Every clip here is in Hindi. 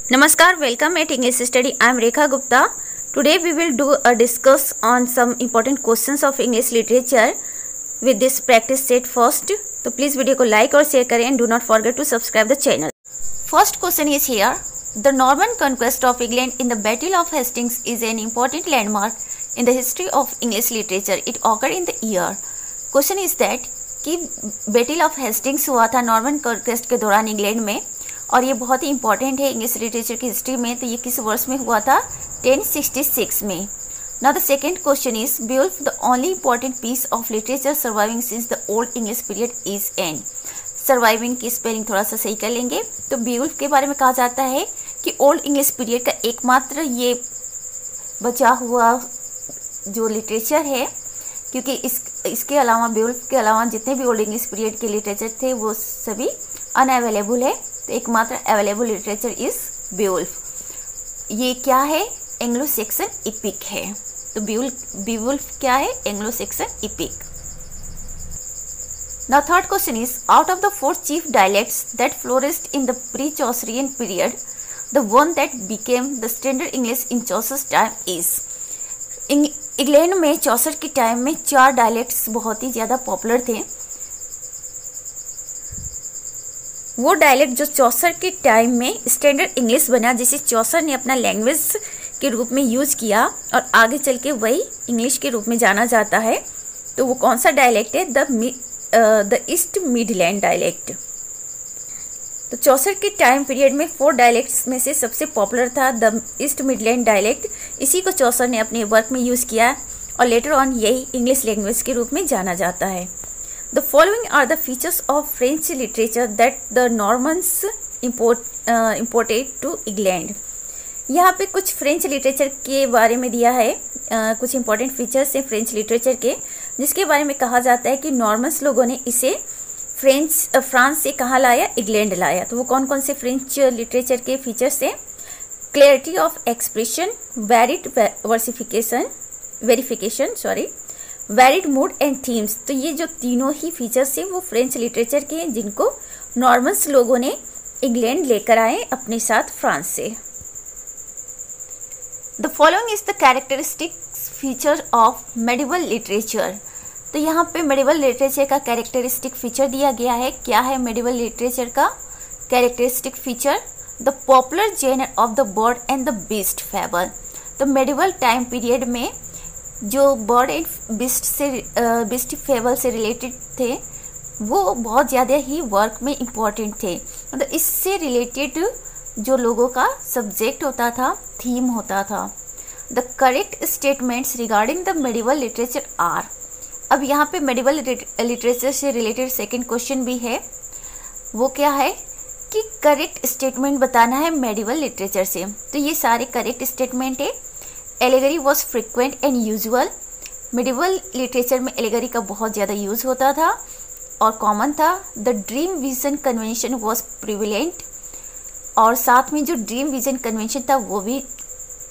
Namaskar, welcome at English Study. I am Rekha Gupta. Today we will do a discuss on some important questions of English literature with this practice set first. तो please video को like और share करें and do not forget to subscribe the channel. First question is here. The Norman conquest of England in the Battle of Hastings is an important landmark in the history of English literature. It occurred in the year. Question is that कि Battle of Hastings हुआ था नॉर्मन कॉन्क्वेस्ट के दौरान इंग्लैंड में और ये बहुत ही इंपॉर्टेंट है इंग्लिश लिटरेचर की हिस्ट्री में. तो ये किस वर्ष में हुआ था? 1066 में. Now the second question is Beowulf the only important piece of literature surviving since the old English period is and. Surviving की स्पेलिंग थोड़ा सा सही कर लेंगे. तो बीवुल्फ के बारे में कहा जाता है कि ओल्ड इंग्लिश पीरियड का एकमात्र ये बचा हुआ जो लिटरेचर है, क्योंकि इसके अलावा बीवुल्फ के अलावा जितने भी ओल्ड इंग्लिश पीरियड के लिटरेचर थे वो सभी अनअवेलेबल है. तो एकमात्र अवेलेबल लिटरेचर इज बीवुल्फ. ये क्या है? एंग्लो सेक्सन इपिक है. तो बीवुल्फ क्या है? Anglo Saxon epic. Now third question is out of the 4 chief dialects that flourished in the pre Chaucerian period the one that became the standard English in Chaucer's time is. England में चौसर के टाइम में 4 डायलेक्ट्स बहुत ही ज्यादा पॉपुलर थे. वो डायलेक्ट जो चौसर के टाइम में स्टैंडर्ड इंग्लिश बना, जिसे चौसर ने अपना लैंग्वेज के रूप में यूज किया और आगे चल के वही इंग्लिश के रूप में जाना जाता है. तो वो कौन सा डायलेक्ट है? The east Midland dialect. तो चौसर के टाइम पीरियड में 4 डायलेक्ट्स में से सबसे पॉपुलर था द ईस्ट मिडलैंड डायलेक्ट. इसी को चौसर ने अपने वर्क में यूज किया और लेटर ऑन यही इंग्लिश लैंग्वेज के रूप में जाना जाता है. The following are the features of French literature that the Normans imported to England. यहाँ पे कुछ फ्रेंच लिटरेचर के बारे में दिया है. कुछ इंपॉर्टेंट फीचर्स हैं फ्रेंच लिटरेचर के, जिसके बारे में कहा जाता है कि नॉर्मन्स लोगों ने इसे फ्रांस से कहाँ लाया? इंग्लैंड लाया. तो वो कौन कौन से फ्रेंच लिटरेचर के फीचर्स हैं? Clarity of expression, varied varied mood and themes. तो ये जो तीनों ही फीचर्स हैं वो फ्रेंच लिटरेचर के हैं, जिनको नॉर्मन्स लोगों ने इंग्लैंड लेकर आए अपने साथ फ्रांस से. The following is the characteristic feature of medieval literature. तो यहाँ पे मेडिवल लिटरेचर का कैरेक्टरिस्टिक फीचर दिया गया है. क्या है मेडिवल लिटरेचर का characteristic feature? The popular genre of the bird and the beast fable. तो मेडिवल टाइम पीरियड में जो बर्ड एंड बीस्ट फेबल से रिलेटेड थे वो बहुत ज़्यादा ही वर्क में इम्पॉर्टेंट थे. मतलब इससे रिलेटेड जो लोगों का सब्जेक्ट होता था, थीम होता था. The correct statements regarding the medieval literature are. अब यहाँ पे मेडिवल लिटरेचर से रिलेटेड सेकेंड क्वेश्चन भी है. वो क्या है कि करेक्ट स्टेटमेंट बताना है मेडिवल लिटरेचर से. तो ये सारे करेक्ट स्टेटमेंट है. Allegory was frequent and usual. Medieval literature में एलेगरी का बहुत ज़्यादा यूज होता था और कॉमन था. The dream vision convention was prevalent. और साथ में जो ड्रीम विजन कन्वेंशन था वो भी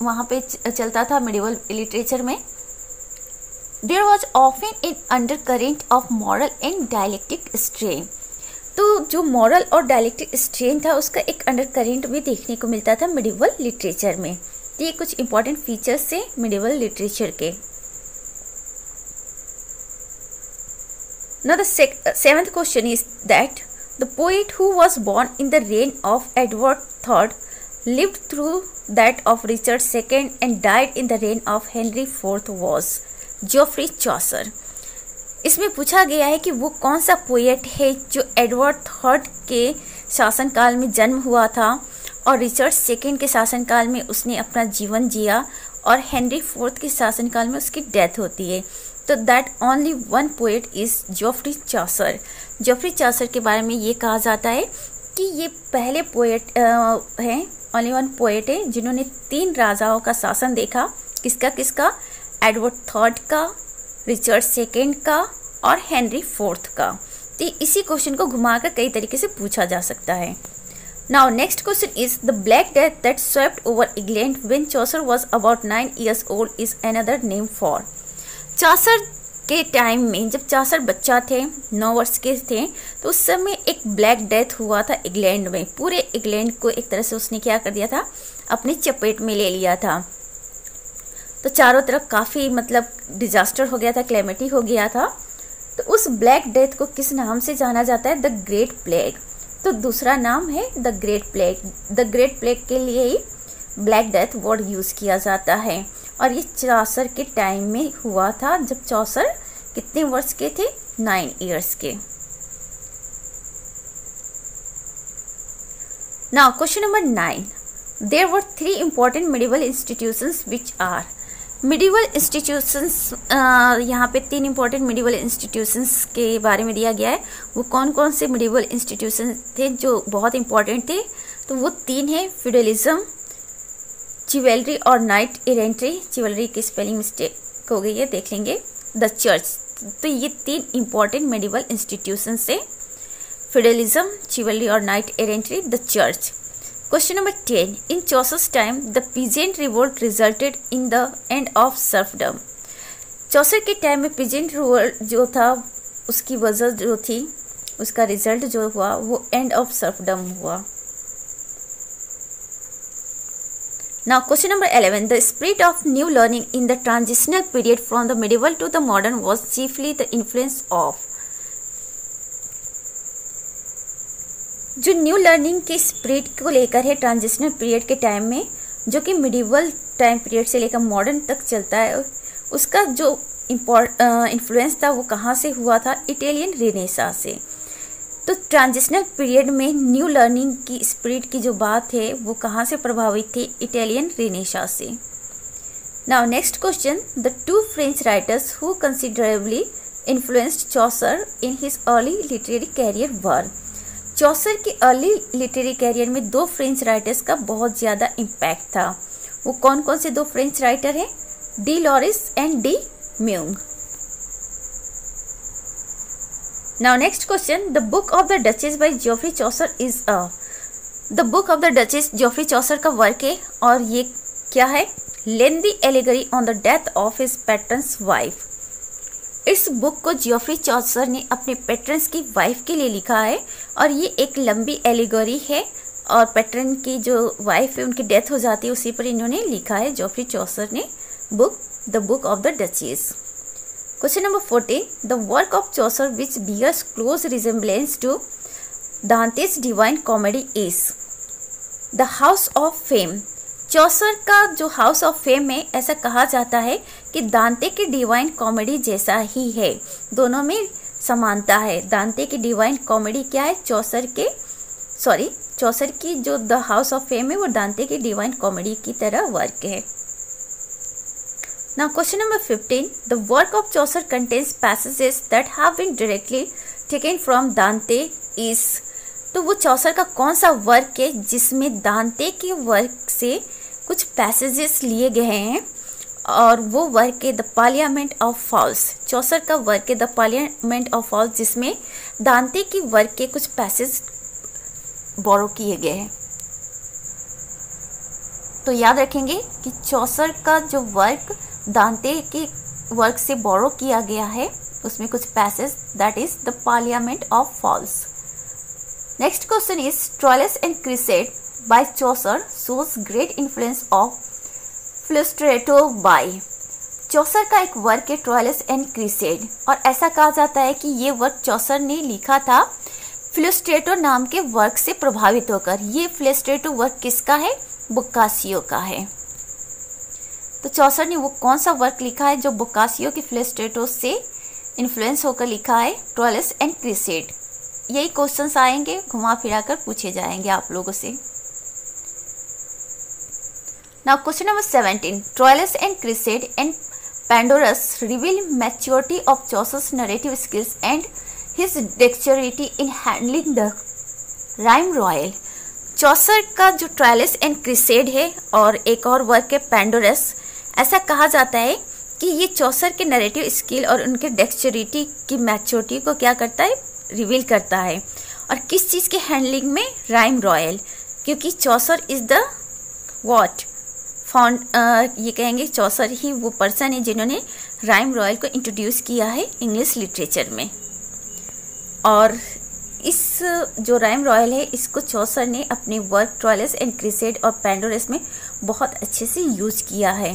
वहाँ पे चलता था मिडिवल लिटरेचर में. There was often in undercurrent of moral and dialectic strain. तो जो मॉरल और डायलेक्टिक स्ट्रेन था उसका एक अंडर करेंट भी देखने को मिलता था मिडिवल लिटरेचर में. ये कुछ इंपॉर्टेंट फीचर्स से मिडिवल लिटरेचर के. Now the seventh question is that the poet who was born in the reign of Edward III lived through that of Richard II and died in the reign of Henry IV was Geoffrey Chaucer. इसमें पूछा गया है कि वो कौन सा पोएट है जो एडवर्ड थर्ड के शासनकाल में जन्म हुआ था और रिचर्ड सेकेंड के शासनकाल में उसने अपना जीवन जिया और हेनरी फोर्थ के शासनकाल में उसकी डेथ होती है. तो that only one poet is Geoffrey Chaucer. Geoffrey Chaucer के बारे में ये कहा जाता है कि ये पहले पोएट हैं, ओनली वन पोएट है जिन्होंने 3 राजाओं का शासन देखा. किसका? एडवर्ड थर्ड का, रिचर्ड सेकेंड का और हेनरी फोर्थ का. तो इसी क्वेश्चन को घुमाकर कई तरीके से पूछा जा सकता है. Now next question is the Black Death that swept over England when Chaucer was about 9 years old is another name for. Chaucer के टाइम में जब चौसर बच्चा थे, 9 वर्ष के थे, तो उस समय एक ब्लैक डेथ हुआ था इंग्लैंड में। पूरे इंग्लैंड को एक तरह से उसने क्या कर दिया था, अपनी चपेट में ले लिया था। तो चारों तरफ काफ़ी मतलब डिजास्टर हो गया था, क्लेमिटी हो गया था। तो उस ब्लैक डेथ को किस नाम से जाना जाता है, द ग्रेट प्लेग। तो दूसरा नाम है the great plague. The great plague के लिए ही ब्लैक डेथ वर्ड यूज़ किया जाता है। और ये चौसर के टाइम में हुआ था, जब चौसर कितने वर्ष के थे, 9 इयर्स के। Now question number 9, there were 3 important medieval institutions which are। Medieval institutions, यहाँ पे 3 इंपॉर्टेंट मिडिवल इंस्टीट्यूशंस के बारे में दिया गया है। वो कौन कौन से मिडिवल इंस्टीट्यूशंस थे जो बहुत इंपॉर्टेंट थे, तो वो 3 है, फ्यूडलिज्म, चिवेलरी और नाइट इरेंट्री। चिवेलरी की स्पेलिंग मिस्टेक हो गई है, देख लेंगे, द चर्च। तो ये 3 इंपॉर्टेंट मिडिवल इंस्टीट्यूशंस है, फ्यूडलिज्म, चिवेलरी और knight errantry, the church. Question number 10. In Chaucer's time, the peasant revolt resulted in the end of serfdom. चौसर के टाइम में peasant revolt जो था, उसकी वजह जो थी, उसका रिजल्ट जो हुआ वो end of serfdom हुआ। Now question number 11. The spirit of new learning in the transitional period from the medieval to the modern was chiefly the influence of। जो न्यू लर्निंग के स्पिरिट को लेकर है ट्रांजिशनल पीरियड के टाइम में, जो कि मिडिवल टाइम पीरियड से लेकर मॉडर्न तक चलता है, उसका जो इन्फ्लुएंस था वो कहाँ से हुआ था, इटालियन रेनेसां से। तो ट्रांजिशनल पीरियड में न्यू लर्निंग की स्पिरिट की जो बात है वो कहाँ से प्रभावित थी, इटालियन रेनेसां से। Now next question, the 2 French writers who considerably influenced Chaucer in his early literary career were. Chaucer के अर्ली लिटरेरी कैरियर में 2 फ्रेंच राइटर्स का बहुत ज़्यादा इम्पैक्ट था। वो कौन कौन से 2 फ्रेंच राइटर हैं, De Lorris and De Meung. Now next question, the book of the Duchess by Geoffrey Chaucer is a. The book of the Duchess Geoffrey Chaucer का वर्क है, और ये क्या है, lengthy allegory on the death of his patron's wife. इस बुक को जियोफ्री चौसर ने अपने पैट्रन्स की वाइफ के लिए लिखा है, और ये एक लंबी एलिगोरी है, और पैट्रन की जो वाइफ है उनकी डेथ हो जाती है, उसी पर इन्होंने लिखा है जियोफ्री चौसर ने book, the book of the Duchess. Question number 14, the work of Chaucer which bears close resemblance to Dante's Divine Comedy is the house of fame. Chaucer का जो हाउस ऑफ फेम है, ऐसा कहा जाता है कि दांते की डिवाइन कॉमेडी जैसा ही है, दोनों में समानता है। दांते की डिवाइन कॉमेडी क्या है, चौसर की जो द हाउस ऑफ फेम है वो दांते की डिवाइन कॉमेडी की तरह वर्क है। Now question number 15, the work of Chaucer contains passages that have been directly taken from Dante is. तो वो चौसर का कौन सा वर्क है जिसमें दांते के वर्क से कुछ पैसेजेस लिए गए हैं, और वो वर्क है द पार्लियामेंट ऑफ फॉल्स। चौसर का वर्क है द पार्लियामेंट ऑफ फॉल्स, जिसमें दांते की वर्क के कुछ पैसेज बोरो किए गए हैं। तो याद रखेंगे कि चौसर का जो वर्क दांते के वर्क से बोरो किया गया है, उसमें कुछ passage, that is the Parliament of Fowls. Next question is, Troilus and Criseyde by Chaucer shows great influence of Flustretto by। Chaucer का एक वर्क है ट्रोइलस एंड क्रिसेड, और ऐसा कहा जाता है कि ये वर्क चौसर ने लिखा था फ्लस्ट्रेटो नाम के वर्क से प्रभावित होकर। ये फ्लस्ट्रेटो वर्क किसका है, बोकासियो का है। तो चौसर ने वो कौन सा वर्क लिखा है जो बोकासियो की फ्लस्ट्रेटो से इन्फ्लुएंस होकर लिखा है, ट्रोइलस एंड क्रिसेड। यही क्वेश्चंस आएंगे, घुमा फिरा कर पूछे जाएंगे आप लोगों से। Now question number 17, Troilus and Cresside and Pandorus reveal maturity of Chaucer's narrative skills and his dexterity in handling the rhyme royal। चौसर का जो ट्रोइलस एंड क्रिसेड है और एक और वर्क है पैंडोरस, ऐसा कहा जाता है कि ये चौसर के नरेटिव स्किल और उनके डेक्स्चरिटी की मैच्योरिटी को क्या करता है, रिवील करता है। और किस चीज़ के हैंडलिंग में, राइम रॉयल, क्योंकि चौसर इज द व्हाट फाउंड, ये कहेंगे चौसर ही वो पर्सन है जिन्होंने राइम रॉयल को इंट्रोड्यूस किया है इंग्लिश लिटरेचर में। और इस जो राइम रॉयल है इसको चौसर ने अपने वर्क ट्रोइलस एंड क्रिसेड और पैंडोरस में बहुत अच्छे से यूज किया है।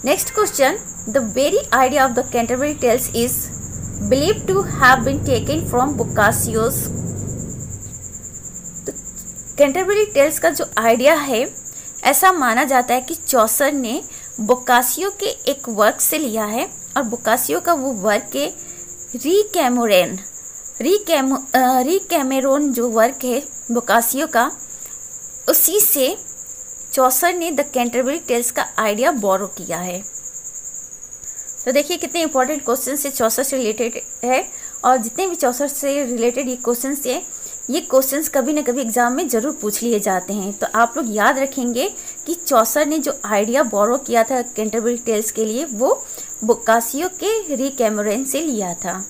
Next question, the very idea of the Canterbury Tales is believed to have been taken from Boccaccio's. तो कैंटरबरी टेल्स का जो आइडिया है ऐसा माना जाता है कि चौसर ने बोकासियो के एक वर्क से लिया है, और बोकासियो का वो वर्क है रिकैमेरोन जो वर्क है बोकासियो का, उसी से चौसर ने द कैंटरबरी टेल्स का आइडिया बोरो किया है। तो देखिए कितने इंपॉर्टेंट क्वेश्चन से चौसर से रिलेटेड है, और जितने भी चौसर से रिलेटेड ये क्वेश्चन है, ये क्वेश्चंस कभी ना कभी एग्जाम में जरूर पूछ लिए जाते हैं। तो आप लोग याद रखेंगे कि चौसर ने जो आइडिया बोरो किया था कैंटरबरी टेल्स के लिए वो बोकासियो के रिकैमेरोन से लिया था।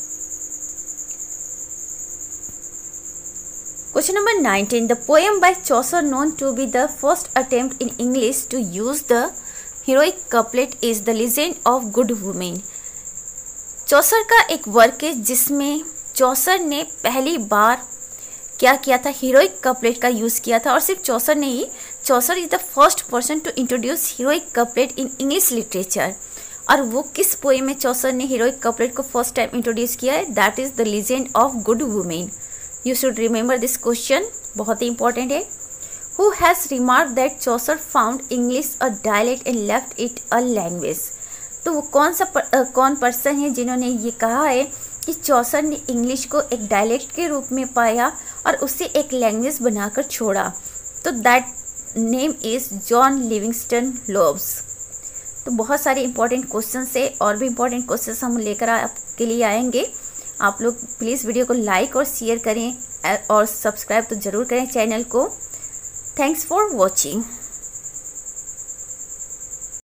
Question number 19. The poem by Chaucer known to be the first attempt in English to use the heroic couplet is The Legend of Good Women. चौसर का एक वर्क है जिसमें चौसर ने पहली बार क्या किया था, हीरोइक कपलेट का यूज़ किया था। और सिर्फ चौसर ने ही, Chaucer is the first person to introduce heroic couplet in English literature. और वो किस पोएम में चौसर ने हीरोइक कपलेट को फर्स्ट टाइम इंट्रोड्यूस किया है, that is the legend of good women. You should remember this question, बहुत ही इंपॉर्टेंट है। Who has remark that Chaucer found English a dialect and left it a language. तो वो कौन पर्सन है जिन्होंने ये कहा है कि चौसर ने इंग्लिश को एक डायलेक्ट के रूप में पाया और उसे एक लैंग्वेज बनाकर छोड़ा। तो that name is John Livingstone lobes. तो बहुत सारे इंपॉर्टेंट क्वेश्चन से और भी इंपॉर्टेंट क्वेश्चन हम लेकर आपके लिए आएंगे। आप लोग प्लीज़ वीडियो को लाइक और शेयर करें और सब्सक्राइब तो ज़रूर करें चैनल को। Thanks for watching.